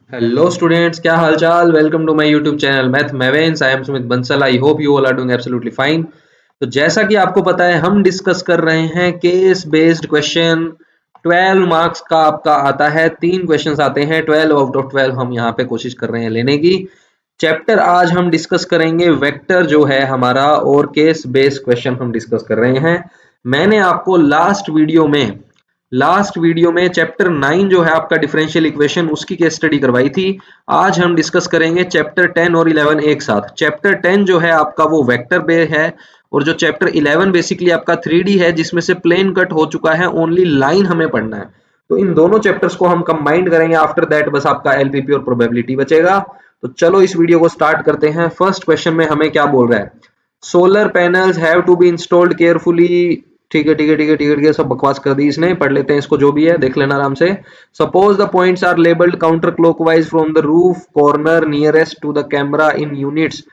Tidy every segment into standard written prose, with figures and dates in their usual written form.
Hello students, क्या हाल चाल। Welcome to my YouTube channel Math Mavens. I am Sumit Bansal. I hope you all are doing absolutely fine. तो जैसा कि आपको पता है, हम डिस्कस कर रहे हैं केस बेस्ड क्वेश्चन। 12 मार्क्स का आपका आता है, 3 क्वेश्चंस आते हैं। 12 आउट ऑफ 12 हम यहाँ पे कोशिश कर रहे हैं लेने की। चैप्टर आज हम डिस्कस करेंगे वेक्टर जो है हमारा, और केस बेस्ड क्वेश्चन हम डिस्कस कर रहे हैं। मैंने आपको लास्ट वीडियो में चैप्टर 9 जो है आपका डिफरेंशियल इक्वेशन, उसकी केस स्टडी करवाई थी। आज हम डिस्कस करेंगे चैप्टर 10 और 11 एक साथ। चैप्टर 10 जो है आपका वो वेक्टर पे है, और जो चैप्टर 11 बेसिकली आपका 3D है, जिसमें से प्लेन कट हो चुका है, ओनली लाइन हमें पढ़ना है। तो इन दोनों चैप्टर्स को हम कंबाइंड करेंगे। आफ्टर दैट बस आपका एलपीपी और प्रोबेबिलिटी बचेगा। तो चलो इस वीडियो को स्टार्ट करते हैं। फर्स्ट क्वेश्चन में हमें क्या बोल रहा है? Solar panels have to be installed carefully. ठीक है, ठीक है, ठीक है, ठीक है, ठीक है, सब बकवास कर दी इसने। पढ़ लेते हैं इसको, जो भी है देख लेना आराम से। Suppose the points are labelled counter clockwise from the roof corner nearest to the camera in units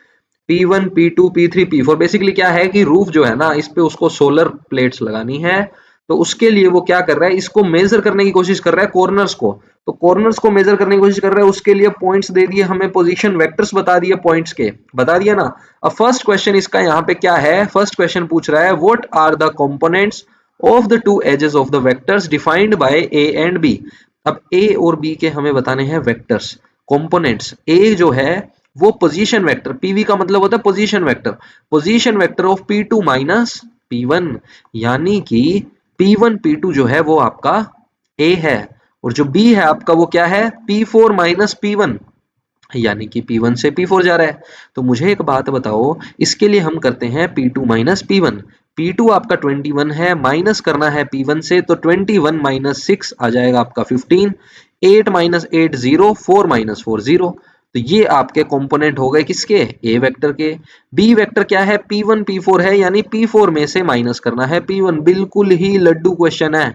P1, P2, P3, P4। Basically क्या है कि रूफ जो है ना, इस पे उसको सोलर प्लेट्स लगानी है। तो उसके लिए वो क्या कर रहा है, इसको मेजर करने की कोशिश कर रहा है, कॉर्नर्स को। तो कॉर्नर्स को मेजर करने की कोशिश कर रहा है, उसके लिए पॉइंट्स दे दिए हमें, पोजीशन वेक्टर्स बता दिए, पॉइंट्स के बता दिया ना। अब फर्स्ट क्वेश्चन इसका यहाँ पे क्या है, फर्स्ट क्वेश्चन पूछ रहा है what are the components of the two edges of the vectors defined by A and B. अब ए और बी के हमें बताने हैं वेक्टर्स, कंपोनेंट्स। ए जो है वो पोजीशन वेक्टर, पीवी का मतलब होता है position vector, position vector of P2 minus P1, यानी कि P1 P2 जो है वो आपका ए है, और जो बी है आपका वो क्या है, P4 माइनस P1, यानी कि P1 से P4 जा रहा है। तो मुझे एक बात बताओ, इसके लिए हम करते हैं P2 माइनस P1। P2 आपका 21 है, माइनस करना है P1 से, तो 21 माइनस 6 आ जाएगा आपका 15। 8 माइनस 8 0, 4 माइनस 4 0। तो ये आपके कंपोनेंट हो गए किसके, ए वेक्टर के। बी वेक्टर क्या है, P1 P4 है, यानी P4 में से माइनस करना है P1। बिल्कुल ही लड्डू क्वेश्चन है।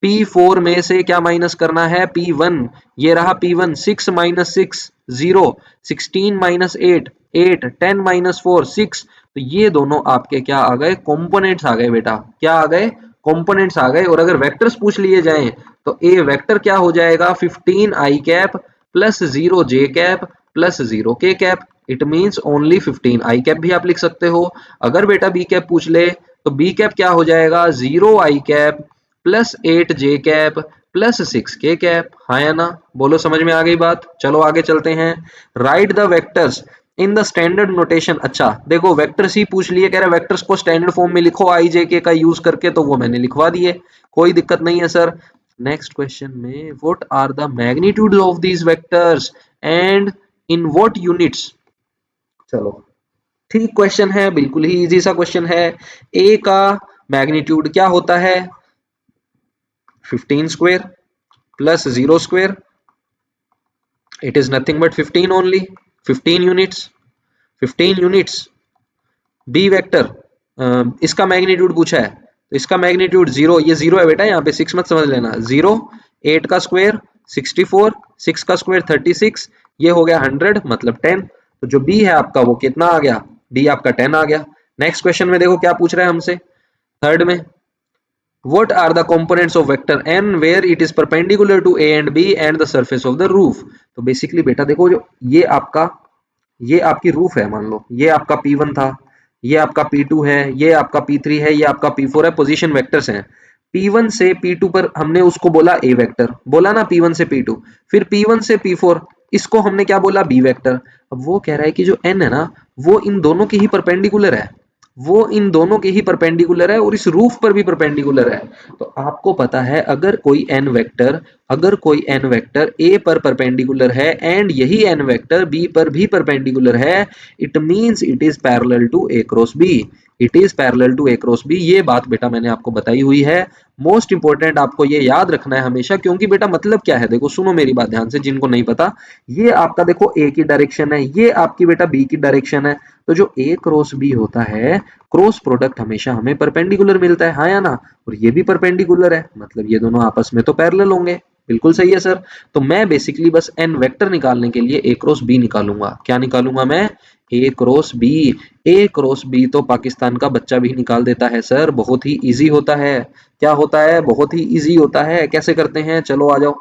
P4 में से क्या माइनस करना है, P1। ये रहा P1, 6 माइनस 6 0, 16 माइनस 8 8, 10 माइनस 4 6। तो ये दोनों आपके क्या आ गए, कंपोनेंट्स आ गए बेटा। क्या आ गए, कंपोनेंट्स आ गए। और अगर वेक्टर्स पूछ लिए जाएं, तो ए वेक्टर क्या हो जाएगा, 15 आई कैप प्लस 0 जे कैप प्लस 0 के cap. It means only 15 I cap भी आप लिख सकते हो। अगर बेटा बी कैप पूछ ले, तो बी कैप क्या हो जाएगा, 0 आई कैप प्लस 8 जे कैप प्लस 6 के कैप। हाँ या ना, बोलो समझ में आ गई बात। चलो आगे चलते हैं। Right the vectors in the standard notation. अच्छा देखो, वेक्टर्स ही पूछ लिए, कह रहा है वेक्टर्स को स्टैंडर्ड फॉर्म में लिखो आई जे के का यूज करके, तो वो मैंने लिखवा दिए, कोई दिक्कत नहीं है सर। नेक्स्ट क्वेश्चन में, what are the magnitude of these vectors and in what units. चलो ठीक क्वेश्चन है, बिल्कुल ही इजी सा क्वेश्चन है। ए का मैग्नीट्यूड क्या होता है, 15 square plus 0 square, it is nothing but 15 only, 15 units, 15 units। B vector, इसका मैग्नीट्यूड पूछा है, तो इसका मैग्नीट्यूड 0, ये 0 है बेटा, यहाँ पे 6 मत समझ लेना। 0, 8 का स्क्वायर 64, 6 का स्क्वायर 36, ये हो गया 100 मतलब 10। तो जो बी है आपका वो कितना आ गया, डी आपका 10 आ गया। नेक्स्ट क्वेश्चन में देखो क्या पूछ रहा है हमसे, थर्ड में, what are the components of vector n where it is perpendicular to a and b and the surface of the roof। तो बेसिकली बेटा देखो, जो ये आपकी रूफ है, मान लो ये आपका P1 था, ये आपका P2 है, ये आपका P3 है, ये आपका P4 है, पोजीशन वेक्टर्स हैं। P1 से P2 पर हमने उसको बोला A वेक्टर, बोला ना P1 से P2। फिर P1 से P4, इसको हमने क्या बोला, B वेक्टर। अब वो कह रहा है कि जो n है ना, वो इन दोनों की ही परपेंडिकुलर है, वो इन दोनों के ही परपेंडिकुलर है, और इस रूफ पर भी परपेंडिकुलर है। तो आपको पता है, अगर कोई n वेक्टर a पर परपेंडिकुलर है एंड यही n वेक्टर b पर भी परपेंडिकुलर है, it means it is parallel to a cross b। It is parallel to a cross b। ये बात बेटा मैंने आपको बताई हुई है। मोस्ट इंपॉर्टेंट आपको ये याद रखना है हमेशा, क्योंकि बेटा मतलब क्या है, देखो सुनो मेरी बात ध्यान से, जिनको नहीं पता, ये आपका देखो a की डायरेक्शन है, ये आपकी बेटा b की डायरेक्शन है। तो जो a क्रॉस b होता है, क्रॉस प्रोडक्ट हमेशा हमें परपेंडिकुलर मिलता है, हाँ या ना। और ये भी परपेंडिकुलर है, मतलब ये दोनों आपस में तो पैरेलल होंगे। बिल्कुल सही है सर। तो मैं बेसिकली बस n वेक्टर निकालने के लिए a क्रॉस b निकालूंगा। क्या निकालूंगा मैं, a cross b। a cross b तो पाकिस्तान का बच्चा भी निकाल देता है सर, बहुत ही इजी होता है। क्या होता है, बहुत ही इजी होता है। कैसे करते हैं, चलो आ जाओ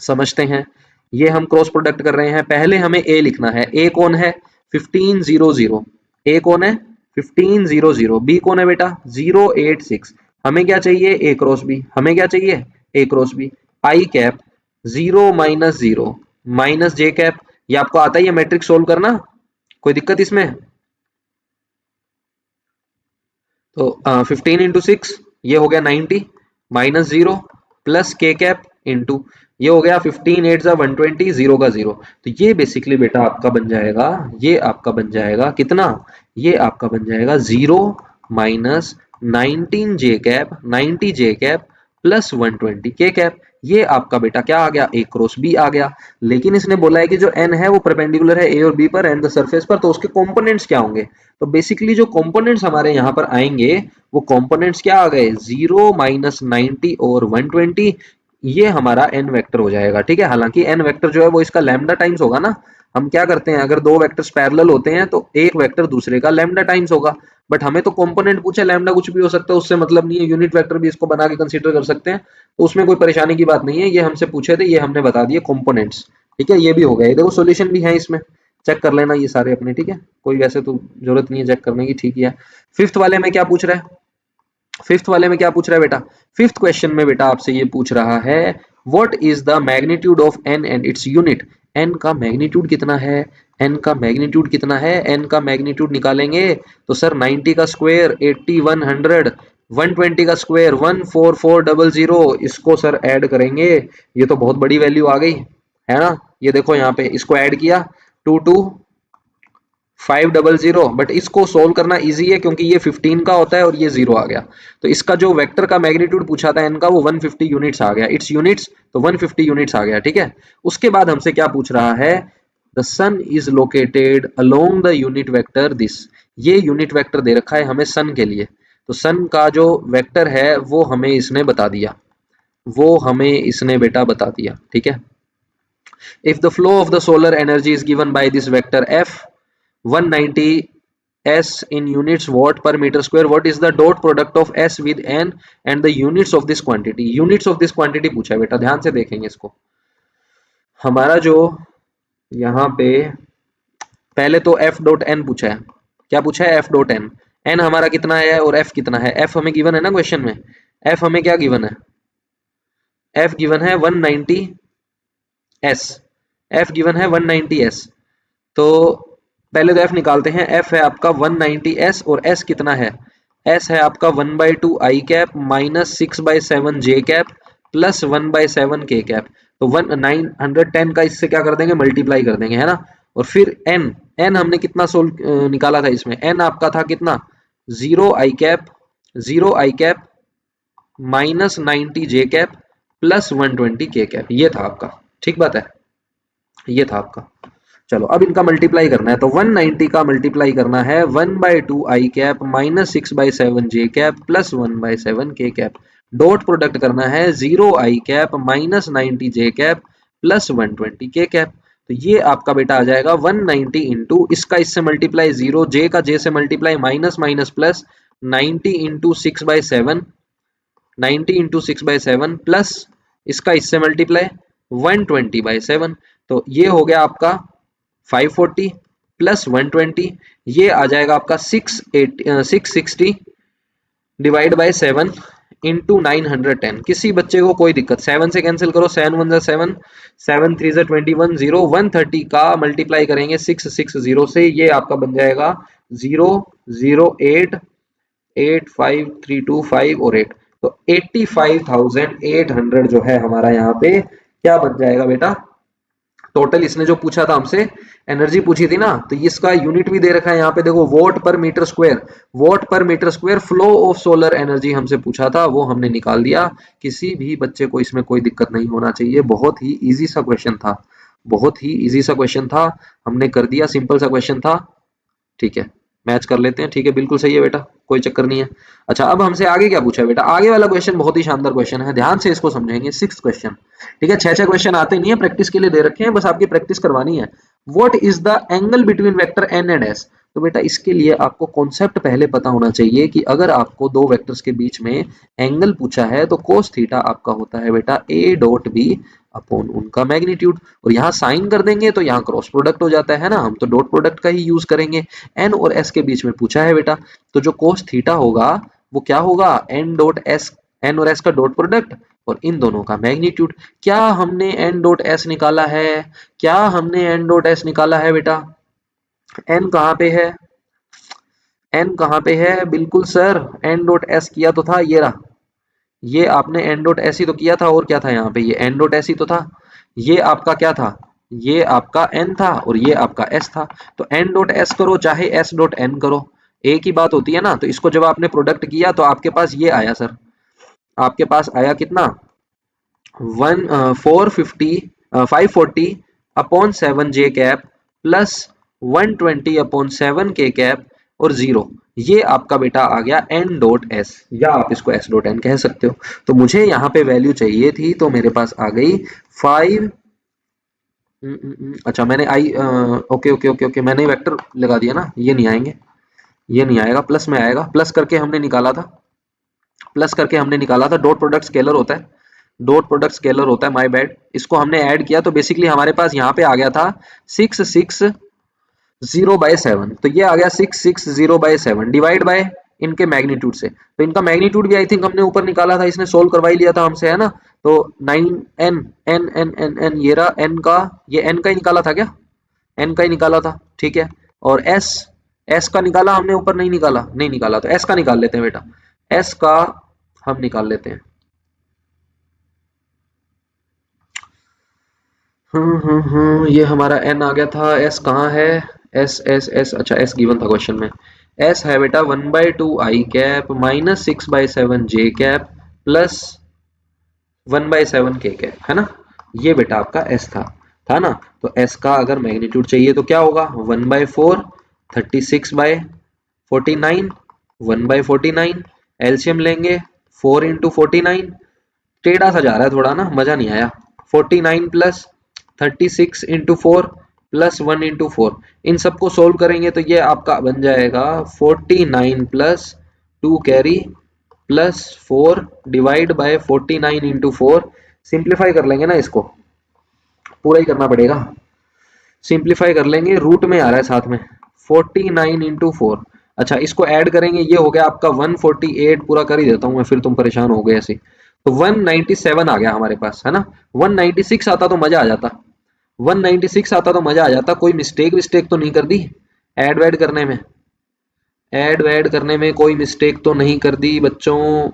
समझते हैं। ये हम क्रॉस प्रोडक्ट कर रहे हैं। पहले हमें ए लिखना है। ए कौन है? 1500। ए कौन है? 1500। बी कौन है बेटा? 086। हमें क्या चाहिए? ए क्रॉस बी। हमें क्या चाहिए? ए क्रॉस बी। आई कैप 0 - 0 माइनस जे कैप। ये आपको आता ही है मैट्रिक्स सोल्व करना, कोई दिक्कत इसमें? तो 15 × 6 ये हो गया 90 माइनस 0 प्लस के कैप इंटू ये हो गया 15 × 8 = 120, 0 का 0। तो ये बेसिकली बेटा आपका बन जाएगा, ये आपका बन जाएगा कितना? ये आपका बन जाएगा 0 माइनस 19 जे कैप, 90 जे कैप प्लस 120 के कैप। ये आपका बेटा क्या आ गया? ए क्रॉस बी आ गया। लेकिन इसने बोला है कि जो एन है वो परपेंडिकुलर है ए और बी पर एंड द सरफेस पर, तो उसके कंपोनेंट्स क्या होंगे? तो बेसिकली जो कंपोनेंट्स हमारे यहाँ पर आएंगे वो कंपोनेंट्स क्या आ गए? 0 माइनस 90 और 120। ये हमारा एन वेक्टर हो जाएगा। ठीक है, हालांकि एन वेक्टर जो है वो इसका लैम्डा टाइम्स होगा ना। हम क्या करते हैं, अगर दो वेक्टर्स पैरेलल होते हैं तो एक वेक्टर दूसरे का लैम्डा टाइम्स होगा। बट हमें तो कंपोनेंट पूछे, लैम्डा कुछ भी हो सकता है, उससे मतलब नहीं है। यूनिट वेक्टर भी इसको बना के कंसीडर कर सकते हैं, तो उसमें कोई परेशानी की बात नहीं है। ये हमसे पूछे थे, ये हमने बता दिए कंपोनेंट्स। ठीक है, ये भी हो गया। ये देखो सॉल्यूशन भी है इसमें, चेक कर लेना ये सारे अपने। ठीक है, कोई वैसे तो जरूरत नहीं है चेक करने की। ठीक है, फिफ्थ वाले में क्या पूछ रहा है? फिफ्थ वाले में क्या पूछ रहा है बेटा? फिफ्थ क्वेश्चन में बेटा आपसे ये पूछ रहा है what is the magnitude of N and its unit. N का मैग्नीट्यूड कितना है? एन का मैग्नीट्यूड कितना है? एन का मैग्नीट्यूड निकालेंगे तो सर 90 का स्क्वायर 80, 100, 120 का स्क्वायर 14400। इसको सर ऐड करेंगे, ये तो बहुत बड़ी वैल्यू आ गई है ना। ये देखो यहाँ पे इसको ऐड किया 22,500। बट इसको सोल्व करना इजी है क्योंकि ये 15 का होता है और ये 0 आ गया। तो इसका जो वेक्टर का मैग्नीट्यूड पूछा था इनका वो 150 यूनिट्स आ गया। इट्स यूनिट्स तो 150 यूनिट्स आ गया। ठीक है, उसके बाद हमसे क्या पूछ रहा है? The sun is located along the unit vector this. ये यूनिट वेक्टर दे रखा है हमें सन के लिए। तो सन का जो वेक्टर है वो हमें इसने बता दिया, वो हमें इसने बेटा बता दिया। ठीक है, if the flow of the solar energy is given by this vector f 190 s in units watt per meter square, what is the dot product of s with n and the units of this quantity? units of this quantity पूछा है बेटा, ध्यान से देखेंगे इसको। हमारा जो यहाँ पे पहले तो f डॉट n पूछा है। क्या पूछा है? f dot n। n हमारा कितना है और f कितना है? f हमें गिवन है ना क्वेश्चन में। f हमें क्या गिवन है? f गिवन है 190 s। f गिवन है 190 s। तो पहले तो f निकालते हैं। f है आपका 190 s और s कितना है? s है आपका 1/2 i cap minus 6/7 j cap plus 1/7 k cap. तो 910 का इससे क्या कर देंगे? मल्टीप्लाई कर देंगे, है ना। और फिर n, n हमने कितना सोल्व निकाला था इसमें? n आपका था कितना? 0 i cap, 0 i cap minus 90 j cap plus 120 k cap. ये था आपका। ठीक बात है, ये था आपका। चलो अब इनका मल्टीप्लाई करना है। तो 190 का मल्टीप्लाई करना है 1/2 आई कैप माइनस 6/7 जे कैप प्लस 1/7 के कैप। डॉट प्रोडक्ट करना है 0 आई कैप माइनस 90 जे कैप प्लस 120 के कैप। तो ये आपका बेटा आ जाएगा 190 इंटू इसका इससे मल्टीप्लाई 0, जे का जे से multiply minus minus plus 90 into 6/7, 90 into 6/7 plus इसका इससे मल्टीप्लाई 120/7। तो ये हो गया आपका 540 प्लस 120। ये आ जाएगा आपका 660 डिवाइड बाय 7 इंटू 910। किसी बच्चे को कोई दिक्कत? 7 से कैंसिल करो, 7 1 जा 7, 7 3 जा 21, 0 130 का मल्टीप्लाई करेंगे 660 से, ये आपका बन जाएगा 0 0 8 8 5 3 2 5 और 8। तो 85,800 जो है हमारा यहाँ पे क्या बन जाएगा बेटा? टोटल इसने जो पूछा था हमसे, एनर्जी पूछी थी ना, तो इसका यूनिट भी दे रखा है यहाँ पे। देखो watt per metre square, watt per metre square flow of solar energy हमसे पूछा था, वो हमने निकाल दिया। किसी भी बच्चे को इसमें कोई दिक्कत नहीं होना चाहिए। बहुत ही इजी सा क्वेश्चन था, बहुत ही इजी सा क्वेश्चन था, हमने कर दिया। सिंपल सा क्वेश्चन था। ठीक है, मैच कर लेते हैं। ठीक है, बिल्कुल सही है बेटा, कोई चक्कर नहीं है। अच्छा, अब हमसे आगे क्या पूछा है बेटा? आगे वाला क्वेश्चन बहुत ही शानदार क्वेश्चन है, ध्यान से इसको समझेंगे। Sixth question. ठीक है, 6 क्वेश्चन आते नहीं है, प्रैक्टिस के लिए दे रखे हैं, बस आपकी प्रैक्टिस करवानी है। What is the angle between vector N and S? तो बेटा इसके लिए आपको कॉन्सेप्ट पहले पता होना चाहिए कि अगर आपको दो वेक्टर्स के बीच में एंगल पूछा है तो कोस थीटा आपका होता है बेटा ए डॉट बी अपॉन उनका मैग्नीट्यूड, और यहाँ साइन कर देंगे तो यहाँ क्रॉस प्रोडक्ट हो जाता है ना, हम तो डॉट प्रोडक्ट का ही यूज करेंगे। एन और एस के बीच में पूछा है बेटा, तो जो कोस थीटा होगा वो क्या होगा, एन डॉट एस, एन और एस का डॉट प्रोडक्ट और इन दोनों का मैग्नीट्यूड। क्या हमने एन डॉट एस निकाला है, क्या हमने एन डॉट एस निकाला है बेटा? एन कहाँ पे है, एन कहाँ पे है, बिल्कुल सर एन डॉट एस किया तो था, ये रहा, ये आपने एन डॉट एस ही तो किया था, और क्या था यहाँ पे, ये एन डॉट एस ही तो था, ये आपका क्या था, ये आपका एन था और ये आपका एस था। तो एन डॉट एस करो चाहे एस डॉट एन करो, एक ही बात होती है ना। तो इसको जब आपने प्रोडक्ट किया तो आपके पास ये आया सर, आपके पास आया कितना, 540 अपॉन 7 जे कैप प्लस 120 अपॉन 7 के कैप और 0, ये आपका बेटा आ गया एन डॉट एस, या आप इसको एस डॉट एन कह सकते हो। तो मुझे यहाँ पे वैल्यू चाहिए थी तो मेरे पास आ गई 5। अच्छा मैंने आई, ओके ओके ओके ओके, मैंने वेक्टर लगा दिया ना, ये नहीं आएंगे, ये नहीं आएगा, प्लस में आएगा, प्लस करके हमने निकाला था, प्लस करके हमने निकाला था, डॉट प्रोडक्ट स्केलर होता है, डॉट प्रोडक्ट स्केलर होता है, माय बैड। इसको हमने ऐड किया तो बेसिकली हमारे पास यहाँ पे आ गया था 660/7, तो ये आ गया 660/7 डिवाइड बाय इनके मैग्नीट्यूड से, तो इनका मैग्नीट्यूड भी आई थिंक हमने ऊपर निकाला था, इसने सोल्व करवा ही लिया था हमसे, है ना। तो 9n n n n n ये रहा n का, ये n का ही निकाला था क्या, n का ही निकाला था, ठीक है। और s का निकाला हमने, ऊपर नहीं निकाला, नहीं निकाला, तो s का निकाल लेते हैं बेटा, s का हम निकाल लेते हैं। ये हमारा n आ गया था, s कहाँ है, s, अच्छा s गिवन था क्वेश्चन में, s है बेटा 1/2 i cap minus 6/7 j cap plus 1/7 k cap, है ना। ये बेटा आपका s था ना। तो s का अगर मैग्नीट्यूड चाहिए तो क्या होगा, 1/4 36/49 1/49, एलसीएम लेंगे 4 इंटू 49, टेढ़ा सा जा रहा है थोड़ा ना, मजा नहीं आया, 49 प्लस 36 इंटू 4 प्लस 1 इंटू 4, इन सबको सोल्व करेंगे तो ये आपका बन जाएगा 49 plus 2 carry plus 4 divide by 49 into 4, simplify कर लेंगे ना, इसको पूरा ही करना पड़ेगा, सिंप्लीफाई कर लेंगे, रूट में आ रहा है साथ में 49 इंटू 4। अच्छा इसको ऐड करेंगे, ये हो गया आपका 148, पूरा कर ही देता हूँ मैं, फिर तुम परेशान हो गए ऐसे। तो 197 आ गया हमारे पास, है ना। 196 आता तो मजा आ जाता, 196 आता तो मजा आ जाता, कोई मिस्टेक विस्टेक तो नहीं कर दी ऐड वैड करने में, ऐड वैड करने में कोई मिस्टेक तो नहीं कर दी बच्चों,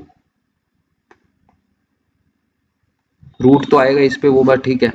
रूट तो आएगा इस पे, वो बात ठीक है।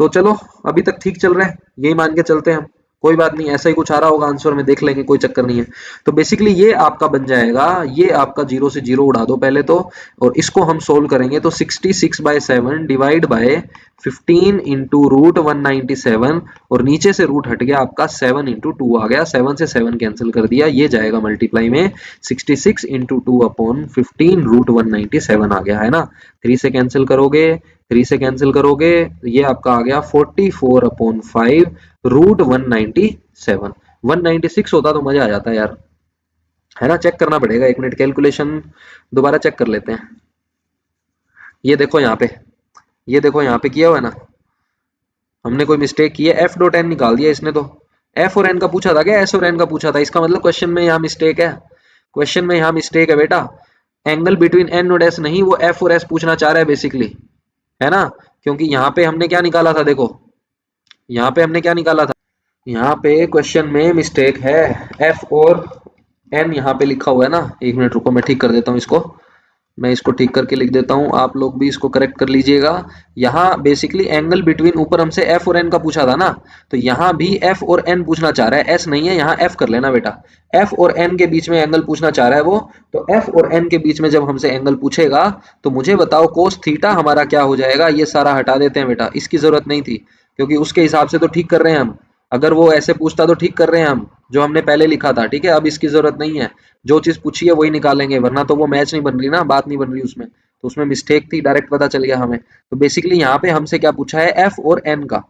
तो चलो अभी तक ठीक चल रहा है, यही मान के चलते हैं हम, कोई बात नहीं, ऐसा ही कुछ आ रहा होगा आंसर में, देख लेंगे, कोई चक्कर नहीं है। तो बेसिकली ये आपका बन जाएगा, ये आपका 0 से 0 उड़ा दो पहले तो, और इसको हम सोल्व करेंगे तो 66/7 डिवाइड बाय 15 इंटू रूट 197, और नीचे से रूट हट गया आपका 7 इंटू 2 आ गया, 7 से 7 कैंसिल कर दिया, ये जाएगा मल्टीप्लाई में 66 इंटू 2 अपॉन 15 रूट 197 आ गया, है ना। 3 से कैंसिल करोगे, 3 से कैंसिल करोगे, ये आपका आ गया 44/5 रूट 197, 196 होता तो मजा आ जाता है यार, है ना। चेक करना पड़ेगा, एक मिनट कैलकुलेशन दोबारा चेक कर लेते हैं। ये देखो यहाँ पे, ये देखो यहाँ पे किया हुआ है ना, हमने कोई मिस्टेक की है, एफ डॉट एन निकाल दिया इसने, तो एफ और एन का पूछा था क्या, एस और एन का पूछा था, इसका मतलब क्वेश्चन में यहाँ मिस्टेक है, क्वेश्चन में यहाँ मिस्टेक है बेटा, एंगल बिटवीन एन और एस नहीं, वो एफ और एस पूछना चाह रहा है बेसिकली, है ना। क्योंकि यहाँ पे हमने क्या निकाला था, देखो यहाँ पे हमने क्या निकाला था, यहाँ पे क्वेश्चन में मिस्टेक है, एफ और एन यहाँ पे लिखा हुआ है ना, एक मिनट रुको मैं ठीक कर देता हूँ इसको, मैं इसको ठीक करके लिख देता हूँ, आप लोग भी इसको करेक्ट कर लीजिएगा। यहाँ बेसिकली एंगल बिटवीन, ऊपर हमसे एफ और एन का पूछा था ना, तो यहाँ भी एफ और एन पूछना चाह रहा है, एस नहीं है, यहाँ एफ कर लेना बेटा, एफ और एन के बीच में एंगल पूछना चाह रहा है वो, तो एफ और एन के बीच में जब हमसे एंगल पूछेगा तो मुझे बताओ कोस थीटा हमारा क्या हो जाएगा, ये सारा हटा देते हैं बेटा, इसकी जरूरत नहीं थी, क्योंकि उसके हिसाब से तो ठीक कर रहे हैं हम, अगर वो ऐसे पूछता तो ठीक कर रहे हैं हम, जो हमने पहले लिखा था, ठीक है। अब इसकी जरूरत नहीं है, जो चीज पूछी है वही निकालेंगे, वरना तो वो मैच नहीं बन रही ना, बात नहीं बन रही उसमें, तो उसमें मिस्टेक थी, डायरेक्ट पता चल गया हमें। तो बेसिकली यहाँ पे हमसे क्या पूछा है, एफ और एन का,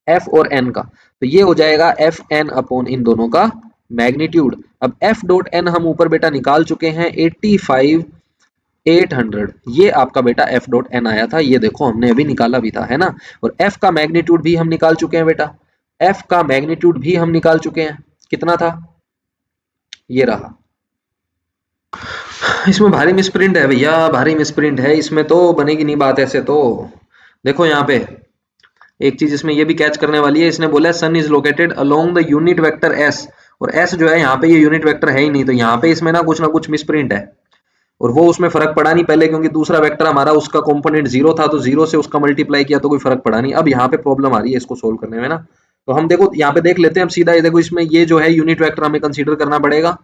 एफ और एन का, तो ये हो जाएगा एफ एन अपॉन इन दोनों का मैग्नीट्यूड। अब एफ डॉट एन हम ऊपर बेटा निकाल चुके हैं 85,800, ये आपका बेटा एफ डॉट एन आया था, ये देखो हमने अभी निकाला भी था, है ना। और एफ का मैग्नीट्यूड भी हम निकाल चुके हैं बेटा, एफ का मैग्नीट्यूड भी हम निकाल चुके हैं, कितना था, ये रहा। इसमें भारी मिसप्रिंट है भैया, भारी मिसप्रिंट है, इसमें तो बनेगी नहीं बात ऐसे तो। देखो यहाँ पे एक चीज इसमें ये भी कैच करने वाली है, इसने बोला sun is located along the unit vector S, और एस जो है यहाँ पे ये यूनिट वेक्टर है ही नहीं, तो यहाँ पे इसमें ना कुछ मिसप्रिंट है, और वो उसमें फर्क पड़ा नहीं पहले, क्योंकि दूसरा वेक्टर हमारा उसका कंपोनेंट जीरो था, तो जीरो से उसका मल्टीप्लाई किया तो कोई फर्क पड़ा नहीं। अब यहाँ पे प्रॉब्लम आ रही है इसको सोल्व करने में ना, तो हम देखो यहाँ पे देख लेते हैं, अब सीधा ये देखो इसमें ये जो है यूनिट वेक्टर हमें कंसीडर करना पड़ेगा,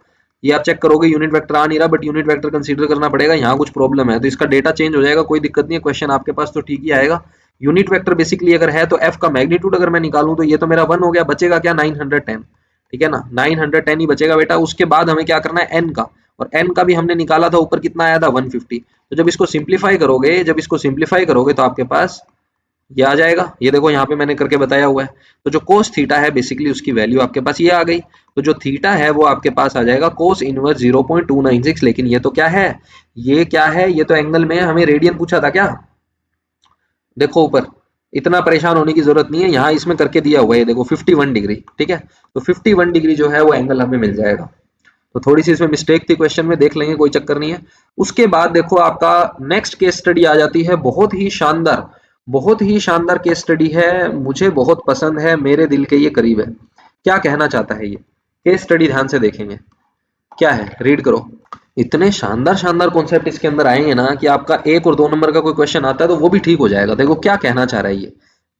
ये आप चेक करोगे यूनिट वेक्टर आ नहीं रहा, बट यूनिट वेक्टर कंसीडर करना पड़ेगा, यहाँ कुछ प्रॉब्लम है तो इसका डेटा चेंज हो जाएगा, कोई दिक्कत नहीं है, क्वेश्चन आपके पास तो ठीक ही आएगा। यूनिट वेक्टर बेसिकली अगर है तो एफ का मैग्नीट्यूड अगर मैं निकालूं तो ये तो मेरा 1 हो गया, बचेगा क्या 910, ठीक है ना, 910 ही बचेगा बेटा। उसके बाद हमें क्या करना है एन का, और एन का भी हमने निकाला था, ऊपर कितना आया था 150, तो जब इसको सिंप्लीफाई करोगे तो आपके पास ये आ जाएगा, ये देखो यहाँ पे मैंने करके बताया हुआ है। तो जो कोस थीटा है बेसिकली उसकी वैल्यू आपके पास ये आ गई, तो जो थीटा है वो आपके पास आ जाएगा कोस इनवर्स 0.296। लेकिन ये तो क्या है, ये क्या है, ये तो एंगल में हमें रेडियन पूछा था क्या, देखो ऊपर, इतना परेशान होने की जरूरत नहीं है, यहाँ इसमें करके दिया हुआ है, ये देखो 51 डिग्री, ठीक है, तो 51 डिग्री जो है वो एंगल हमें मिल जाएगा। तो थोड़ी सी इसमें मिस्टेक थी क्वेश्चन में, देख लेंगे, कोई चक्कर नहीं है। उसके बाद देखो आपका नेक्स्ट केस स्टडी आ जाती है, बहुत ही शानदार केस स्टडी है, मुझे बहुत पसंद है, मेरे दिल के ये करीब है। क्या कहना चाहता है ये केस स्टडी, ध्यान से देखेंगे क्या है, रीड करो। इतने शानदार शानदार कॉन्सेप्ट इसके अंदर आएंगे ना कि आपका 1 और 2 नंबर का कोई क्वेश्चन आता है तो वो भी ठीक हो जाएगा। देखो क्या कहना चाह रहा है ये,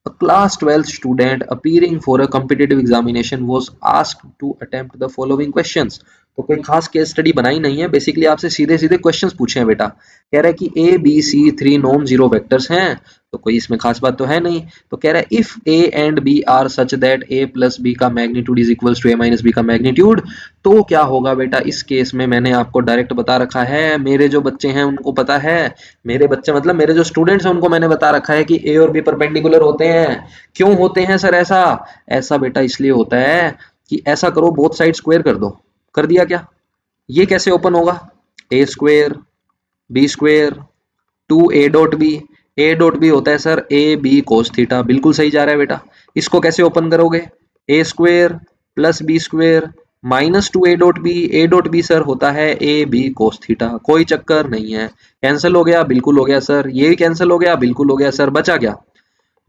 A class 12th student appearing for a competitive examination was asked to attempt the following questions। तो कोई खास केस स्टडी बनाई नहीं है, बेसिकली आपसे सीधे सीधे क्वेश्चंस पूछे हैं बेटा। कह रहा है कि A B C 3 non zero vectors हैं, तो कोई इसमें खास बात तो है नहीं। तो कह रहा है if A and B are such that A plus B का magnitude is equals to A minus B का मैग्नीट्यूड, तो क्या होगा बेटा। इस केस में मैंने आपको डायरेक्ट बता रखा है, मेरे जो बच्चे हैं उनको पता है, मेरे बच्चे मतलब मेरे जो स्टूडेंट्स हैं उनको मैंने बता रखा है कि ए और बी परपेंडिकुलर होते हैं। क्यों होते हैं सर ऐसा, ऐसा बेटा इसलिए होता है कि ऐसा करो, बोथ साइड स्क्वायर कर दो, कर दिया क्या, ये कैसे ओपन होगा, A square B square two A dot B होता है sir A B cos theta, बिल्कुल सही जा रहा है बेटा। इसको कैसे ओपन करोगे, A square plus B square minus two A dot B sir होता है ए बी कोस थीटा, कोई चक्कर नहीं है, कैंसिल हो गया, बिल्कुल हो गया सर, ये भी कैंसिल हो गया, बिल्कुल हो गया सर,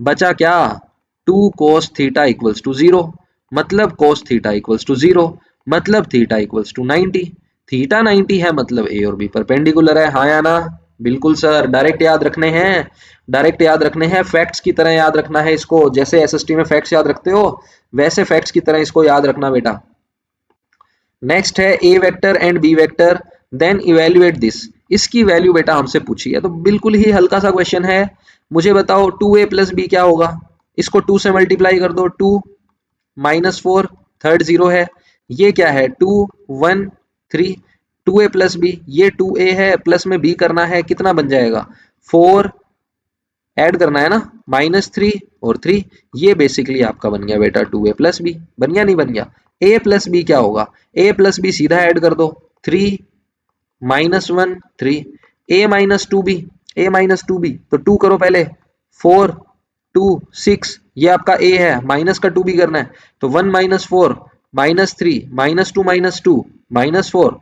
बचा क्या 2 cos थीटा इक्वल्स टू 0, मतलब cos थीटा इक्वल्स टू 0, मतलब थीटा इक्वल्स टू 90, थीटा 90 है मतलब ए और बी परपेंडिकुलर है, हाँ या ना, बिल्कुल सर। डायरेक्ट याद रखने हैं, फैक्ट्स की तरह याद रखना है इसको, जैसे एसएसटी में फैक्ट्स याद रखते हो वैसे फैक्ट्स की तरह इसको याद रखना बेटा। नेक्स्ट है A vector and B vector then evaluate this, इसकी वैल्यू बेटा हमसे पूछी है, तो बिल्कुल ही हल्का सा क्वेश्चन है। मुझे बताओ 2a प्लस बी क्या होगा, इसको 2 से मल्टीप्लाई कर दो, 2 माइनस 4 थर्ड 0 है, ये क्या है 2 1 3, 2a प्लस बी, ये 2a है, प्लस में b करना है, कितना बन जाएगा 4, ऐड करना है ना -3 और 3, ये बेसिकली आपका बन गया बेटा 2a प्लस बी, बन गया नहीं बन गया। a प्लस बी क्या होगा, a प्लस बी सीधा ऐड कर दो, 3 -1 3, a माइनस टू बी, तो 2 करो पहले, 4 2 6, ये आपका a है, माइनस का 2 भी करना है, तो 1 -4 -3 -2 -4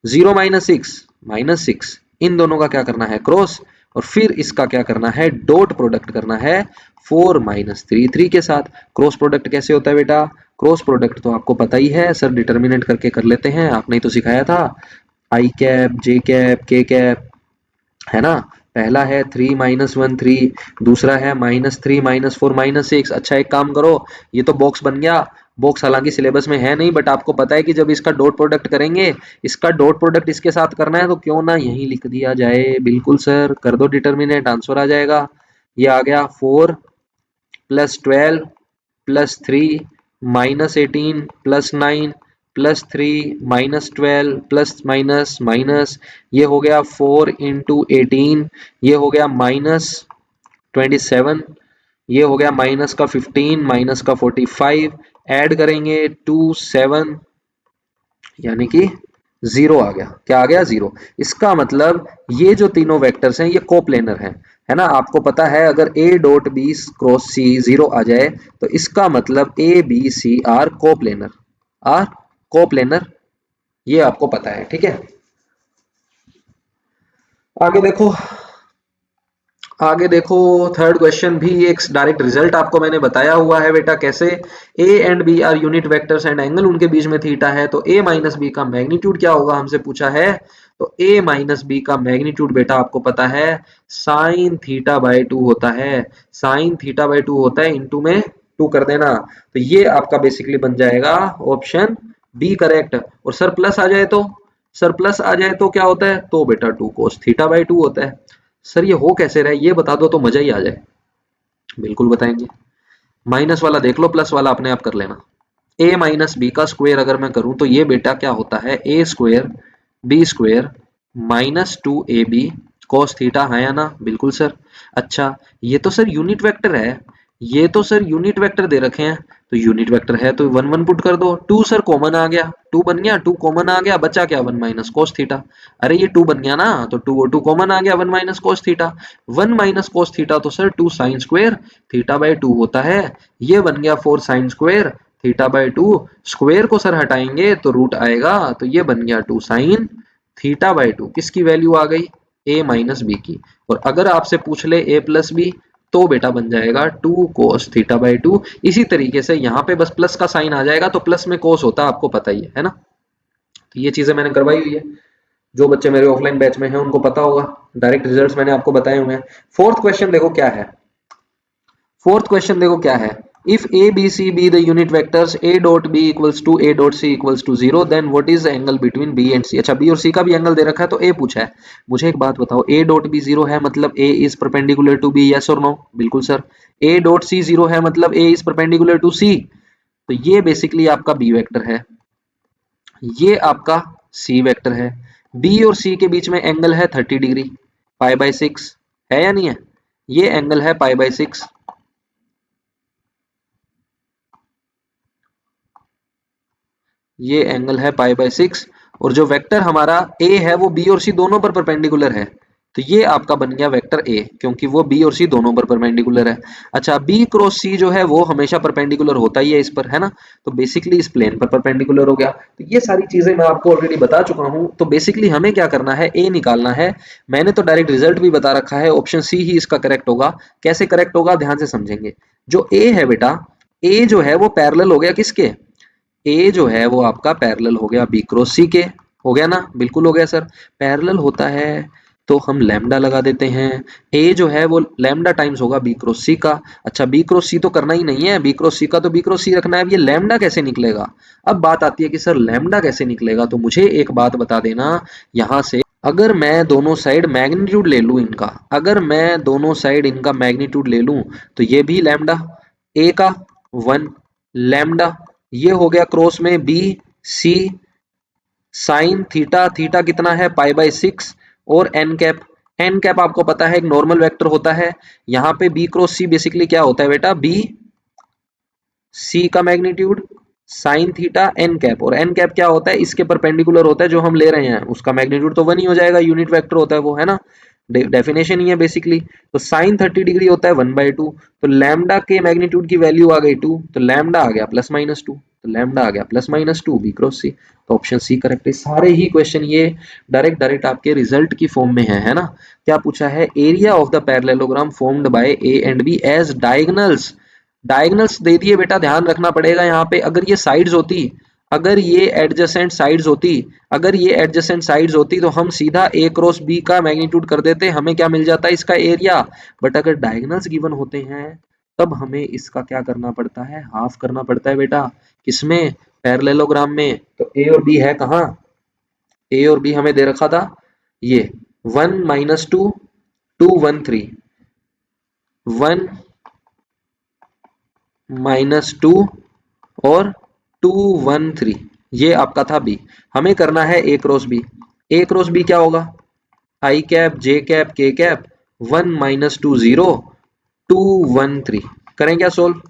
0 -6 इन दोनों का क्या करना है क्रॉस, और फिर इसका क्या करना है डॉट प्रोडक्ट करना है 4 -3 3 के साथ। क्रॉस प्रोडक्ट कैसे होता है बेटा, क्रॉस प्रोडक्ट तो आपको पता ही है सर, डिटर्मिनेंट करके कर लेते हैं, आपने ही तो सिखाया था, आई कैप जे कैप के कैप, है ना। पहला है 3 -1 3, दूसरा है -3 -4 -6। अच्छा एक काम करो, ये तो बॉक्स बन गया, बॉक्स हालांकि सिलेबस में है नहीं, बट आपको पता है कि जब इसका डॉट प्रोडक्ट करेंगे, इसका डॉट प्रोडक्ट इसके साथ करना है, तो क्यों ना यहीं लिख दिया जाए, बिल्कुल सर, कर दो डिटर्मिनेंट, आंसर आ जाएगा। ये आ गया 4 + 12 + 3 -18 + 9 +3 -12 प्लस माइनस माइनस, ये हो गया 4 × 18, ये हो गया -27, ये हो गया माइनस का 15 माइनस का 45, ऐड करेंगे 2 7, यानी कि 0 आ गया। क्या आ गया? 0। इसका मतलब ये जो तीनों वेक्टर्स हैं ये कोप्लेनर हैं, है ना। आपको पता है अगर a dot B cross C 0 आ जाए तो इसका मतलब a b c are coplanar, ये आपको पता है, ठीक है। आगे देखो, आगे देखो, थर्ड क्वेश्चन भी एक डायरेक्ट रिजल्ट आपको मैंने बताया हुआ है बेटा। कैसे? a and b are unit vectors and angle उनके बीच में थीटा है, तो a माइनस बी का मैग्नीट्यूड क्या होगा हमसे पूछा है। तो a माइनस बी का मैग्नीट्यूड बेटा आपको पता है साइन थीटा बाई 2 होता है। साइन थीटा बाई 2 होता है, इंटू में 2 कर देना, तो ये आपका बेसिकली बन जाएगा ऑप्शन बी करेक्ट। और सर प्लस आ जाए तो, सर प्लस आ जाए तो क्या होता है, तो बेटा 2 कोस थीटा बाई 2 होता है। सर ये हो कैसे रहा है ये बता दो तो मजा ही आ जाए। बिल्कुल बताएंगे। माइनस वाला देख लो, प्लस वाला अपने आप कर लेना। ए माइनस बी का स्क्वायर अगर मैं करूं तो ये बेटा क्या होता है, A square B square minus 2ab cos theta, है या ना? बिल्कुल सर। अच्छा, ये तो सर यूनिट वेक्टर है, ये तो सर यूनिट वेक्टर दे रखे हैं, तो यूनिट वेक्टर है तो वन वन पुट कर दो। 2 सर कॉमन आ गया, 2 बन गया, 2 कॉमन आ गया, बचा क्या, 1 माइनस कॉस थीटा। अरे ये 2 बन गया ना, तो 2 और 2 कॉमन आ गया, 1 minus cos theta. 1 minus cos theta तो sir 2 sine square theta by 2 होता है। ये बन गया 4 sine square theta by 2। Square को सर हटाएंगे तो रूट आएगा, तो ये बन गया 2 साइन थीटा बाई 2। किसकी वैल्यू आ गई, a माइनस बी की। और अगर आपसे पूछ ले a प्लस बी तो बेटा बन जाएगा 2 कोस थीटा बाई 2। इसी तरीके से यहाँ पे बस प्लस का साइन आ जाएगा, तो प्लस में कोस होता है, आपको पता ही है ना। तो ये चीजें मैंने करवाई हुई है, जो बच्चे मेरे ऑफलाइन बैच में हैं उनको पता होगा। डायरेक्ट रिजल्ट्स मैंने आपको बताए हुए हैं। फोर्थ क्वेश्चन देखो क्या है, फोर्थ क्वेश्चन देखो क्या है। If a b c be the unit vectors a dot b equals to a dot c equals to 0 then what is the angle between b and c। अच्छा, b और c का भी angle दे रखा है तो a पूछा है। मुझे एक बात बताओ, a डॉट b 0 है मतलब a is perpendicular to b, yes और no? बिल्कुल सर। a डॉट c 0 है मतलब a is perpendicular to c, तो ये बेसिकली आपका b वेक्टर है, ये आपका c वेक्टर है। b और c के बीच में एंगल है 30 डिग्री, पाई बाई 6, है या नहीं है? ये एंगल है पाई बाई 6, ये एंगल है पाई बाई 6। और जो वेक्टर हमारा a है वो b और c दोनों पर परपेंडिकुलर है, तो ये आपका बन गया वेक्टर a, क्योंकि वो b और c दोनों पर परपेंडिकुलर है। अच्छा, b क्रॉस c जो है वो हमेशा परपेंडिकुलर होता ही है इस पर, है ना, तो बेसिकली इस प्लेन पर परपेंडिकुलर हो गया। तो ये सारी चीजें मैं आपको ऑलरेडी बता चुका हूं। तो बेसिकली हमें क्या करना है, a निकालना है। मैंने तो डायरेक्ट रिजल्ट भी बता रखा है, ऑप्शन सी ही इसका करेक्ट होगा। कैसे करेक्ट होगा, ध्यान से समझेंगे। जो a है बेटा, a जो है वो पैरेलल हो गया किसके, ए जो है वो आपका पैरेलल हो गया बी क्रॉस सी के, हो गया ना? बिल्कुल हो गया सर। पैरेलल होता है तो हम लैम्डा लगा देते हैं, ए जो है वो लैम्डा टाइम्स होगा बी क्रॉस सी का। अच्छा, बी क्रॉस सी तो करना ही नहीं है, बी क्रॉस सी का तो बी क्रॉस सी रखना है। अब ये लैम्डा कैसे निकलेगा, अब बात आती है कि सर लैम्डा कैसे निकलेगा। तो मुझे एक बात बता देना यहां से, अगर मैं दोनों साइड मैग्नीट्यूड ले लूं इनका, अगर मैं दोनों साइड इनका मैग्नीट्यूड ले लूं तो ये भी लैम्डा, ए का 1 लैम्डा, ये हो गया क्रॉस में B C sine theta, theta कितना है पाई बाई 6, और एन कैप, एन कैप आपको पता है एक नॉर्मल वेक्टर होता है। यहाँ पे बी क्रॉस सी बेसिकली क्या होता है बेटा, बी सी का magnitude sine theta N cap, और एन कैप क्या होता है, इसके परपेंडिकुलर होता है जो हम ले रहे हैं, उसका मैग्नीट्यूड तो 1 ही हो जाएगा, यूनिट वेक्टर होता है वो, है ना। डेफिनेशन ही है बेसिकली। तो साइन 30 डिग्री होता है 1/2, तो लैम्डा के मैग्नीट्यूड की वैल्यू आ गई 2, तो लैम्डा आ गया +-2, तो लैम्डा आ गया +-2 बी क्रॉस सी, तो ऑप्शन सी करेक्ट है। सारे ही क्वेश्चन ये डायरेक्ट डायरेक्ट आपके रिजल्ट की फॉर्म में है ना। क्या पूछा है, area of the parallelogram formed by A and B as diagonals. Diagonals दे दिए बेटा, ध्यान रखना पड़ेगा यहाँ पे, अगर ये साइड्स होती, अगर ये एडजेसेंट साइड्स होती, अगर ये एडजेसेंट साइड्स होती तो हम सीधा a क्रॉस b का मैग्नीट्यूड कर देते, हमें क्या मिल जाता है, इसका एरिया। बट अगर डायगोनल्स गिवन होते हैं तब हमें इसका क्या करना पड़ता है, हाफ करना पड़ता है बेटा। किसमें, पैरेललोग्राम में। तो a और b है कहाँ, a और b हमें दे रखा था ये 1 - 2 2 1 3, 1 -2 और 2 1 3, ये आपका था बी। हमें करना है ए क्रॉस बी, ए क्रॉस बी क्या होगा, आई कैप जे कैप के कैप 1 - 2 0 2 1 3, करें क्या सोल्व?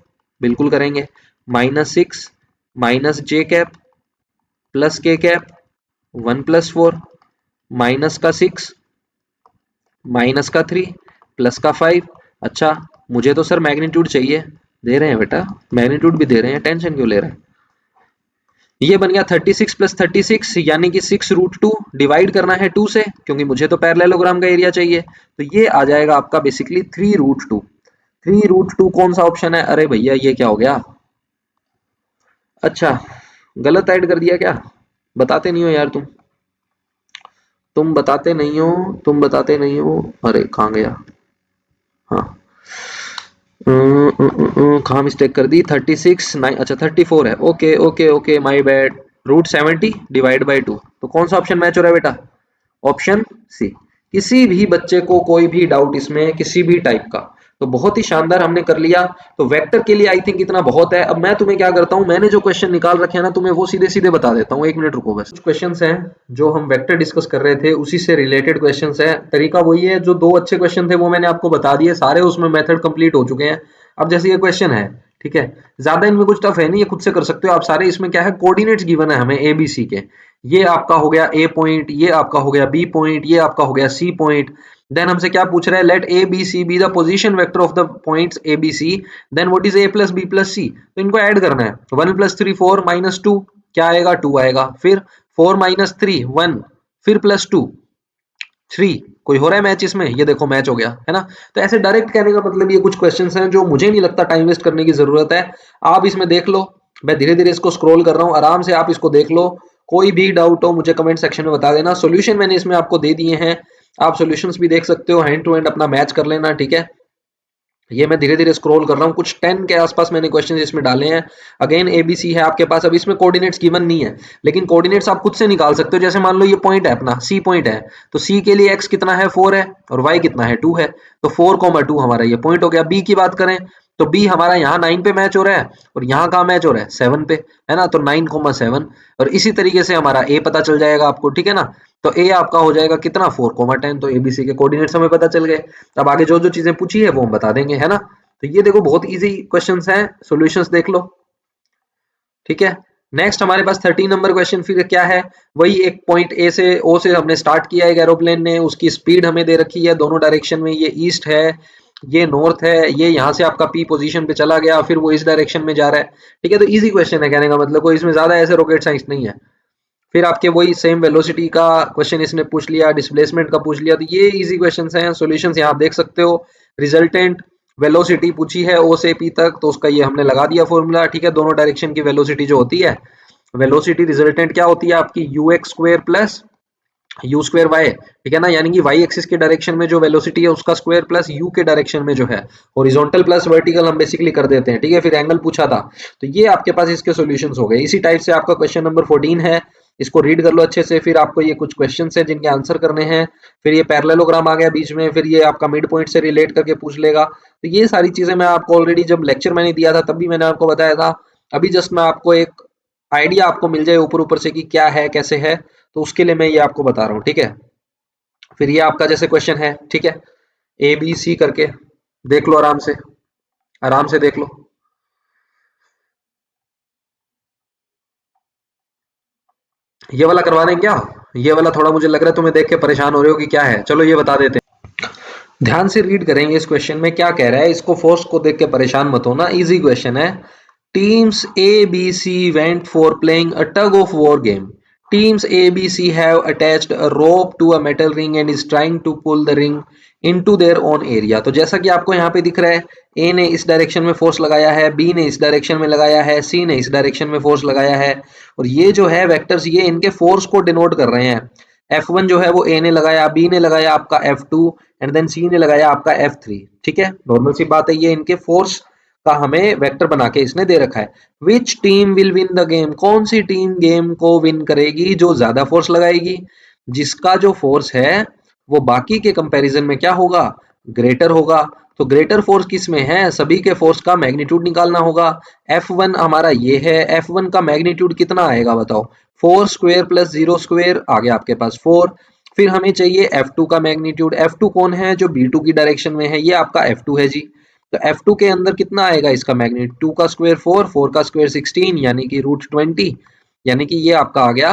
बिल्कुल करेंगे। -6 माइनस जे कैप प्लस के कैप 1 + 4 माइनस का 6 माइनस का 3 प्लस का 5। अच्छा मुझे तो सर मैग्नीट्यूड चाहिए। दे रहे हैं बेटा, मैग्नीट्यूड भी दे रहे हैं, टेंशन क्यों ले रहे हैं। ये बन गया 36 + 36 यानी कि 6√2 डिवाइड करना है 2 से क्योंकि मुझे तो पैरेललोग्राम का एरिया चाहिए। तो ये आ जाएगा आपका बेसिकली 3√2। 3√2 कौन सा ऑप्शन है? अरे भैया ये क्या हो गया? अच्छा गलत ऐड कर दिया क्या? बताते नहीं हो यार तुम बताते नहीं हो, तुम बताते नहीं हो। अरे कहाँ गया? हाँ कहाँ मिस्टेक कर दी? 36 9 अच्छा 34 है। Okay okay okay my bad. √70 divide by 2 तो कौन सा ऑप्शन मैच हो रहा है बेटा? Option C. किसी भी बच्चे को कोई भी डाउट इसमें किसी भी टाइप का, तो बहुत ही शानदार हमने कर लिया। तो वेक्टर के लिए आई थिंक इतना बहुत है। अब मैं तुम्हें क्या करता हूं, मैंने जो क्वेश्चन निकाल रखे हैं ना तुम्हें वो सीधे सीधे बता देता हूँ। 1 मिनट रुको बस। कुछ क्वेश्चंस हैं जो हम वेक्टर डिस्कस कर रहे थे उसी से रिलेटेड क्वेश्चंस है। तरीका वही है, जो 2 अच्छे क्वेश्चन थे वो मैंने आपको बता दिए सारे, उसमें मेथड कंप्लीट हो चुके हैं। अब जैसे ये क्वेश्चन है, ठीक है, ज्यादा इनमें कुछ टफ है नहीं, ये खुद से कर सकते हो आप सारे। इसमें क्या है, कोऑर्डिनेट्स गिवन है हमें ए बी सी के। ये आपका हो गया ए पॉइंट, ये आपका हो गया बी पॉइंट, ये आपका हो गया सी पॉइंट। देन हमसे क्या पूछ रहा है, let A B C be the position vector of the points A B C, then what is A plus B plus C. तो इनको ऐड करना है। 1 + 3 4 - 2 क्या आएगा? 2 आएगा। फिर 4 - 3 1, फिर +2 3। कोई हो रहा है मैच इसमें? ये देखो मैच हो गया है ना। तो ऐसे डायरेक्ट कहने का मतलब ये कुछ क्वेश्चंस हैं जो मुझे नहीं लगता टाइम वेस्ट करने की जरूरत है। आप इसमें देख लो, मैं धीरे धीरे इसको स्क्रॉल कर रहा हूँ, आराम से आप इसको देख लो। कोई भी डाउट हो मुझे कमेंट सेक्शन में बता देना। सॉल्यूशन मैंने इसमें आपको दे दिए हैं, आप सॉल्यूशंस भी देख सकते हो, हैंड टू हैंड अपना मैच कर लेना, ठीक है। ये मैं धीरे धीरे स्क्रॉल कर रहा हूँ, कुछ 10 के आसपास मैंने क्वेश्चन इसमें डाले हैं। अगेन एबीसी है आपके पास। अब इसमें कोऑर्डिनेट्स गिवन नहीं है, लेकिन कोऑर्डिनेट्स आप खुद से निकाल सकते हो। जैसे मान लो ये पॉइंट है अपना, सी पॉइंट है, तो सी के लिए एक्स कितना है? 4 है, और वाई कितना है? 2 है। तो 4, 2 हमारा ये पॉइंट हो गया। बी की बात करें तो बी हमारा यहाँ 9 पे मैच हो रहा है, और यहाँ कहाँ मैच हो रहा है? 7 पे, है ना। तो 9, 7, और इसी तरीके से हमारा ए पता चल जाएगा आपको, ठीक है ना। तो ए आपका हो जाएगा कितना? 4, 10। तो एबीसी के कोऑर्डिनेट्स हमें पता चल गए। अब आगे जो जो चीजें पूछी है वो हम बता देंगे, है ना। तो ये देखो बहुत इजी क्वेश्चंस हैं, सॉल्यूशंस देख लो, ठीक है। नेक्स्ट हमारे पास 13 नंबर क्वेश्चन फिर क्या है, वही एक पॉइंट ए से ओ से हमने स्टार्ट किया है एरोप्लेन ने, उसकी स्पीड हमें दे रखी है दोनों डायरेक्शन में। ये ईस्ट है, ये नॉर्थ है, ये यहाँ से आपका पी पोजीशन पे चला गया, फिर वो इस डायरेक्शन में जा रहा है, ठीक है। तो इजी क्वेश्चन है, कहने का मतलब कोई इसमें ज्यादा ऐसे रॉकेट साइंस नहीं है। फिर आपके वही सेम वेलोसिटी का क्वेश्चन इसने पूछ लिया, डिस्प्लेसमेंट का पूछ लिया। तो ये इजी क्वेश्चंस हैं। सॉल्यूशंस यहाँ आप देख सकते हो। रिजल्टेंट वेलोसिटी पूछी है ओ से पी तक, तो उसका ये हमने लगा दिया फॉर्मूला, ठीक है। दोनों डायरेक्शन की वेलोसिटी जो होती है, वेलोसिटी रिजल्टेंट क्या होती है आपकी? ux² प्लस u² y, ठीक है ना। यानी कि y एक्सिस के डायरेक्शन में जो वेलोसिटी है उसका स्क्वायर प्लस u के डायरेक्शन में जो है हॉरिजॉन्टल प्लस वर्टिकल हम बेसिकली कर देते हैं, ठीक है। फिर एंगल पूछा था, तो ये आपके पास इसके सॉल्यूशंस हो गए। इसी टाइप से आपका क्वेश्चन नंबर 14 है, इसको रीड कर लो अच्छे से। फिर आपको ये कुछ क्वेश्चंस हैं जिनके आंसर करने हैं। फिर ये पैरेललोग्राम आ गया बीच में, फिर ये आपका मिड पॉइंट से रिलेट करके पूछ लेगा। तो ये सारी चीजें मैं आपको ऑलरेडी जब लेक्चर मैंने दिया था तब भी मैंने आपको बताया था। अभी जस्ट मैं आपको एक आइडिया आपको मिल जाए ऊपर ऊपर से कि क्या है कैसे है, तो उसके लिए मैं ये आपको बता रहा हूँ, ठीक है। फिर ये आपका जैसे क्वेश्चन है, ठीक है, ए बी सी करके देख लो आराम से, आराम से देख लो। ये वाला करवा दें क्या? ये वाला थोड़ा मुझे लग रहा है तुम्हें देख के परेशान हो रहे हो कि क्या है। चलो ये बता देते हैं, ध्यान से रीड करेंगे इस क्वेश्चन में क्या कह रहा है। इसको फोर्स को देख के परेशान मत होना, इजी क्वेश्चन है। Teams A B C went for playing a tug of war game. Teams A, B, C have attached a rope to a metal ring and is trying to pull the ring into their own area. तो जैसा कि आपको यहाँ पे दिख रहा है, A ने इस डायरेक्शन में फोर्स लगाया है, B ने इस डायरेक्शन में लगाया है, C ने इस डायरेक्शन में फोर्स लगाया है, और ये जो है वेक्टर्स ये इनके फोर्स को डिनोट कर रहे हैं। F1 जो है वो A ने लगाया, B ने लगाया आपका F2, एंड देन C ने लगाया आपका F3, ठीक है। नॉर्मल सी बात है, ये इनके फोर्स का हमें वेक्टर बना के इसने दे रखा है। Which team will win the game, कौन सी टीम गेम को विन करेगी? जो ज्यादा फोर्स लगाएगी, जिसका जो फोर्स है वो बाकी के कंपैरिजन में क्या होगा? ग्रेटर होगा। तो ग्रेटर फोर्स किस में है? सभी के फोर्स का मैग्नीट्यूड निकालना होगा। F1 हमारा ये है, F1 का मैग्नीट्यूड कितना आएगा बताओ? 4² + 0² आ गया आपके पास 4। फिर हमें चाहिए F2 का मैग्नीट्यूड। F2 कौन है? जो B2 की डायरेक्शन में है, ये आपका F2 है जी। तो F2 के अंदर कितना आएगा इसका मैग्नीट्यूड, 2 का स्क्वायर 4, 4 का स्क्वायर 16 यानी कि √20, यानी कि ये आपका आ गया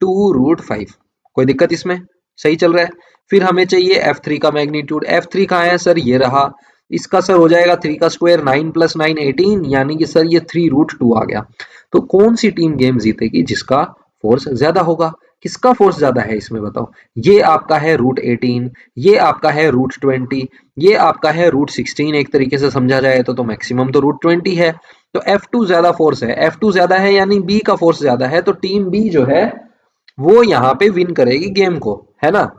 2√5। कोई दिक्कत इसमें, सही चल रहा है। फिर हमें चाहिए F3 का मैग्नीट्यूड, F3 कहाँ है सर, ये रहा। इसका सर हो जाएगा 3 का स्क्वायर 9 + 9 18, यानी कि सर ये 3√2 आ गया। तो कौन सी टीम गेम जीतेगी जिसका फोर्स ज्यादा होगा, किसका फोर्स ज्यादा है इसमें बताओ। ये आपका है √18, ये आपका है √20, ये आपका है √16, एक तरीके से समझा जाए तो मैक्सिमम तो √20 है। तो F2 ज्यादा फोर्स है, F2 ज्यादा है यानी B का फोर्स ज्यादा है, तो टीम B जो है वो यहाँ पे विन करेगी गेम को, है ना।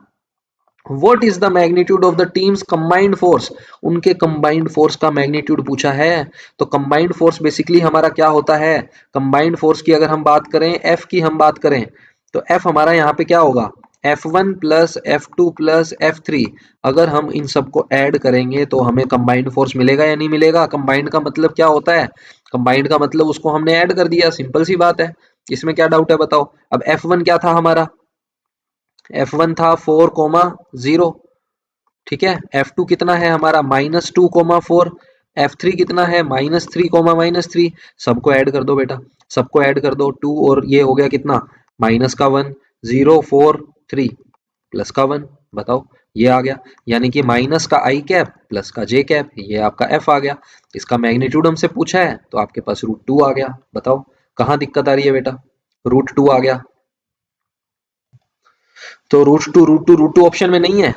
What is the magnitude of the team's combined force? उनके combined force का magnitude पूछा है। तो combined force बेसिकली हमारा क्या होता है, combined force की अगर हम बात करें, F की हम बात करें, तो F हमारा यहाँ पे क्या होगा, F1 + F2 + F3। अगर हम इन सबको ऐड करेंगे तो हमें combined force मिलेगा या नहीं मिलेगा। combined का मतलब क्या होता है, combined का मतलब उसको हमने ऐड कर दिया, सिंपल सी बात है, इसमें क्या डाउट है बताओ। अब F1 क्या था हमारा, F1 था 4,0, ठीक है। F2 कितना है हमारा -2,4, F3 कितना है -3, सबको ऐड कर दो बेटा, सबको ऐड कर दो, 2 और ये हो गया कितना -1, 0 4 3 प्लस का 1, बताओ ये आ गया, यानी कि माइनस का I कैप प्लस का J कैप, ये आपका F आ गया। इसका मैग्नीट्यूड हमसे पूछा है तो आपके पास √2 आ गया। बताओ कहाँ दिक्कत आ रही है बेटा, √2 आ गया। तो √2 ऑप्शन में नहीं है,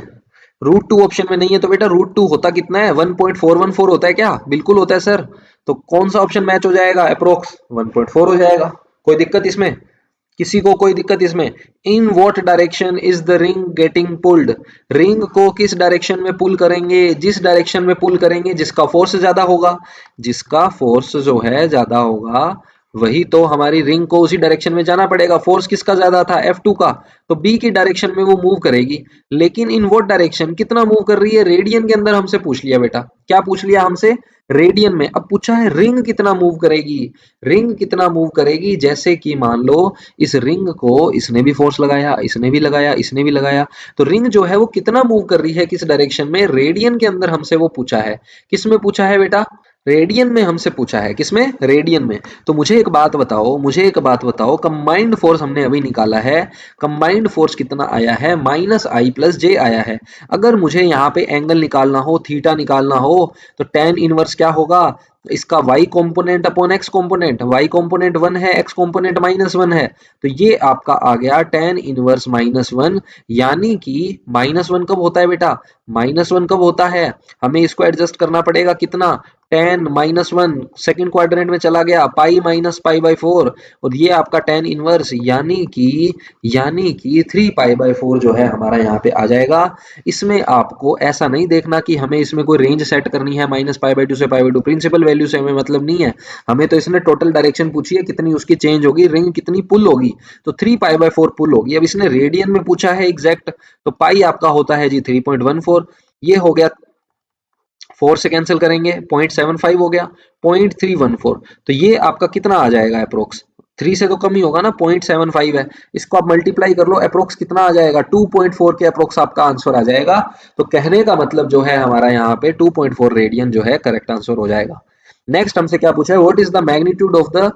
√2 ऑप्शन में नहीं है तो बेटा √2 होता कितना है, 1.414 होता है क्या, बिल्कुल होता है सर। तो कौन सा ऑप्शन मैच हो जाएगा, अप्रोक्स 1.4 हो जाएगा। कोई दिक्कत इसमें, किसी को कोई दिक्कत इसमें। In what direction is the ring getting pulled, ring को किस डायरेक्शन में पुल करेंगे, जिस डायरेक्शन में पुल करेंगे जिसका फोर्स ज्यादा होगा, जिसका फोर्स जो है ज्यादा होगा वही तो हमारी रिंग को उसी डायरेक्शन में जाना पड़ेगा। फोर्स किसका ज्यादा था, F2 का, तो B की डायरेक्शन में वो मूव करेगी। लेकिन इन वो डायरेक्शन कितना मूव कर रही है, रेडियन के अंदर हमसे पूछ लिया बेटा, क्या पूछ लिया हमसे, रेडियन में। अब पूछा है रिंग कितना मूव करेगी, रिंग कितना मूव करेगी, जैसे कि मान लो इस रिंग को इसने भी फोर्स लगाया, इसने भी लगाया, इसने भी लगाया, तो रिंग जो है वो कितना मूव कर रही है किस डायरेक्शन में, रेडियन के अंदर हमसे वो पूछा है। किस में पूछा है बेटा, रेडियन में हमसे पूछा है, किसमें, रेडियन में। तो मुझे एक बात बताओ, मुझे एक बात बताओ, कंबाइंड फोर्स हमने अभी निकाला है, कंबाइंड फोर्स कितना आया है, -I + J आया है। अगर मुझे यहाँ पे एंगल निकालना हो, थीटा निकालना हो, तो tan इनवर्स क्या होगा, इसका y component upon x component, y component 1 है, x कंपोनेंट -1 है, तो ये आपका आ गया tan इनवर्स -1, यानी कि -1 कब होता है बेटा, -1 कब होता है, हमें इसको एडजस्ट करना पड़ेगा कितना, tan -1 सेकंड क्वाड्रेंट में चला गया, पाई -π/4, और ये आपका tan इनवर्स यानी कि 3π/4 जो है हमारा यहाँ पे आ जाएगा। इसमें आपको ऐसा नहीं देखना कि हमें इसमें कोई रेंज सेट करनी है -π/2 से π/2, प्रिंसिपल वैल्यू से हमें मतलब नहीं है, हमें तो इसने टोटल डायरेक्शन पूछी है कितनी उसकी चेंज होगी, रिंग कितनी पुल होगी, तो 3π/4 पुल होगी। अब इसने रेडियन में पूछा है एग्जैक्ट, तो पाई आपका होता है जी 3.14, ये हो गया 4 से कैंसिल करेंगे 0.75 हो गया 0.314, तो ये आपका कितना आ जाएगा अप्रोक्स, 3 से तो कम ही होगा ना, 0.75 है, इसको आप मल्टीप्लाई कर लो, अप्रोक्स कितना आ जाएगा 2.4 के अप्रोक्स आपका आंसर आ जाएगा। तो कहने का मतलब जो है हमारा यहाँ पे 2.4 रेडियन जो है करेक्ट आंसर हो जाएगा। नेक्स्ट हमसे क्या पूछा है, what is the magnitude of the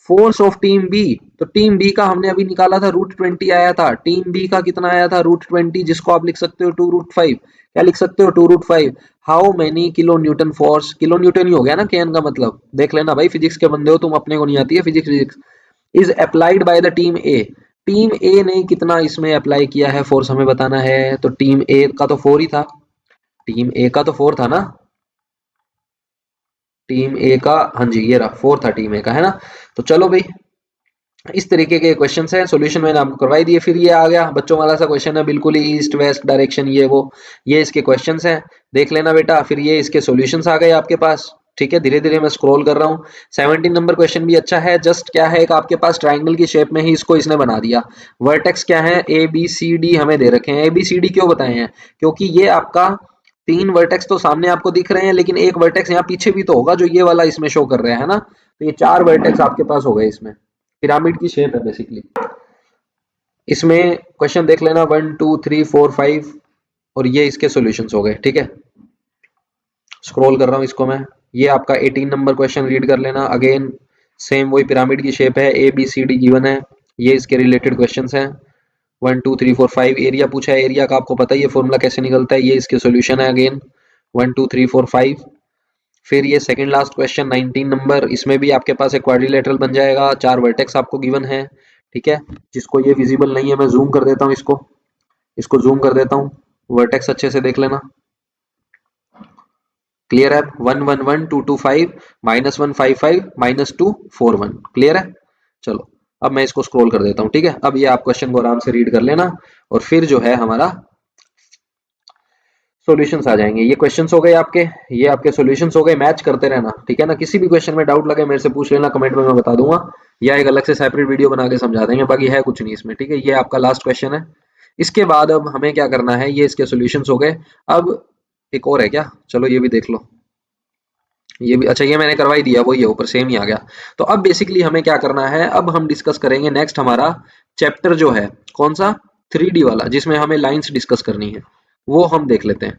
force of team B, तो टीम बी का हमने अभी निकाला था √20 आया था, टीम बी का कितना आया था √20, जिसको आप लिख सकते हो 2√5, क्या लिख सकते हो 2√5। How many kilo newton force, kilo newton ही हो गया ना केन का मतलब, देख लेना भाई फिजिक्स के बंदे हो तुम, अपने को नहीं आती है physics. Is applied by the team A, team A ने कितना इसमें अप्लाई किया है फोर्स हमें बताना है, तो टीम ए का तो 4 ही था, टीम ए का तो 4 था ना, टीम ए का, हाँ जी ये रहा 4 था टीम ए का, है ना। तो चलो भाई इस तरीके के क्वेश्चन है, सॉल्यूशन मैंने आपको करवाई दिए। फिर ये आ गया बच्चों वाला सा क्वेश्चन है, बिल्कुल ही ईस्ट वेस्ट डायरेक्शन ये वो, ये इसके क्वेश्चंस हैं, देख लेना बेटा। फिर ये इसके सॉल्यूशंस आ गए आपके पास, ठीक है, धीरे धीरे मैं स्क्रॉल कर रहा हूँ। 17 नंबर क्वेश्चन भी अच्छा है, जस्ट क्या है एक आपके पास ट्राइंगल की शेप में ही इसको इसने बना दिया, वर्टेक्स क्या है ABCD हमें दे रखे हैं। ABCD क्यों बताए हैं, क्योंकि ये आपका 3 वर्टेक्स तो सामने आपको दिख रहे हैं, लेकिन एक वर्टेक्स यहाँ पीछे भी तो होगा जो ये वाला इसमें शो कर रहा है ना, तो ये 4 वर्टेक्स आपके पास हो गए, इसमें पिरामिड की शेप है बेसिकली। इसमें क्वेश्चन देख लेना 1 2 3 4 5, और ये इसके सॉल्यूशंस हो गए, ठीक है। स्क्रॉल कर रहा हूँ इसको मैं। ये आपका 18 नंबर क्वेश्चन रीड कर लेना। अगेन सेम वही पिरामिड की शेप है, A B C D given है, ये इसके रिलेटेड क्वेश्चंस हैं। 1 2 3 4 5 एरिया पूछा है, एरिया का आपको पता ही है फॉर्मूला कैसे निकलता है, ये इसके सॉल्यूशन है। अगेन 1 2 3 4 5। फिर ये सेकंड लास्ट क्वेश्चन 19 नंबर, इसमें भी आपके पास एक क्वाड्रिलेटरल बन जाएगा, 4 वर्टेक्स आपको गिवन है, ठीक है। जिसको ये विजिबल नहीं है मैं जूम कर देता हूँ इसको जूम कर देता हूँ, वर्टेक्स अच्छे से देख लेना। क्लियर है? 1 1 1 2 2 5 -1 5 5 -2 4 1। क्लियर है? चलो अब मैं इसको स्क्रॉल कर देता हूँ, ठीक है। अब ये आप क्वेश्चन को आराम से रीड कर लेना और फिर जो है हमारा सॉल्यूशंस आ जाएंगे। ये क्वेश्चंस हो गए आपके, ये आपके सॉल्यूशंस हो गए। मैच करते रहना, ठीक है ना। किसी भी क्वेश्चन में डाउट लगे मेरे से पूछ लेना, कमेंट में मैं बता दूंगा, या एक अलग से सेपरेट वीडियो बना के समझा देंगे। बाकी है कुछ नहीं इसमें, ठीक है। ये आपका लास्ट क्वेश्चन है। इसके बाद अब हमें क्या करना है, ये इसके सॉल्यूशंस हो गए। अब एक और है क्या, चलो ये भी देख लो। ये भी अच्छा, ये मैंने करवा ही दिया, वही है ऊपर सेम ही आ गया। तो अब बेसिकली हमें क्या करना है, अब हम डिस्कस करेंगे नेक्स्ट हमारा चैप्टर जो है कौन सा, 3D वाला, जिसमें हमें लाइंस डिस्कस करनी है, वो हम देख लेते हैं।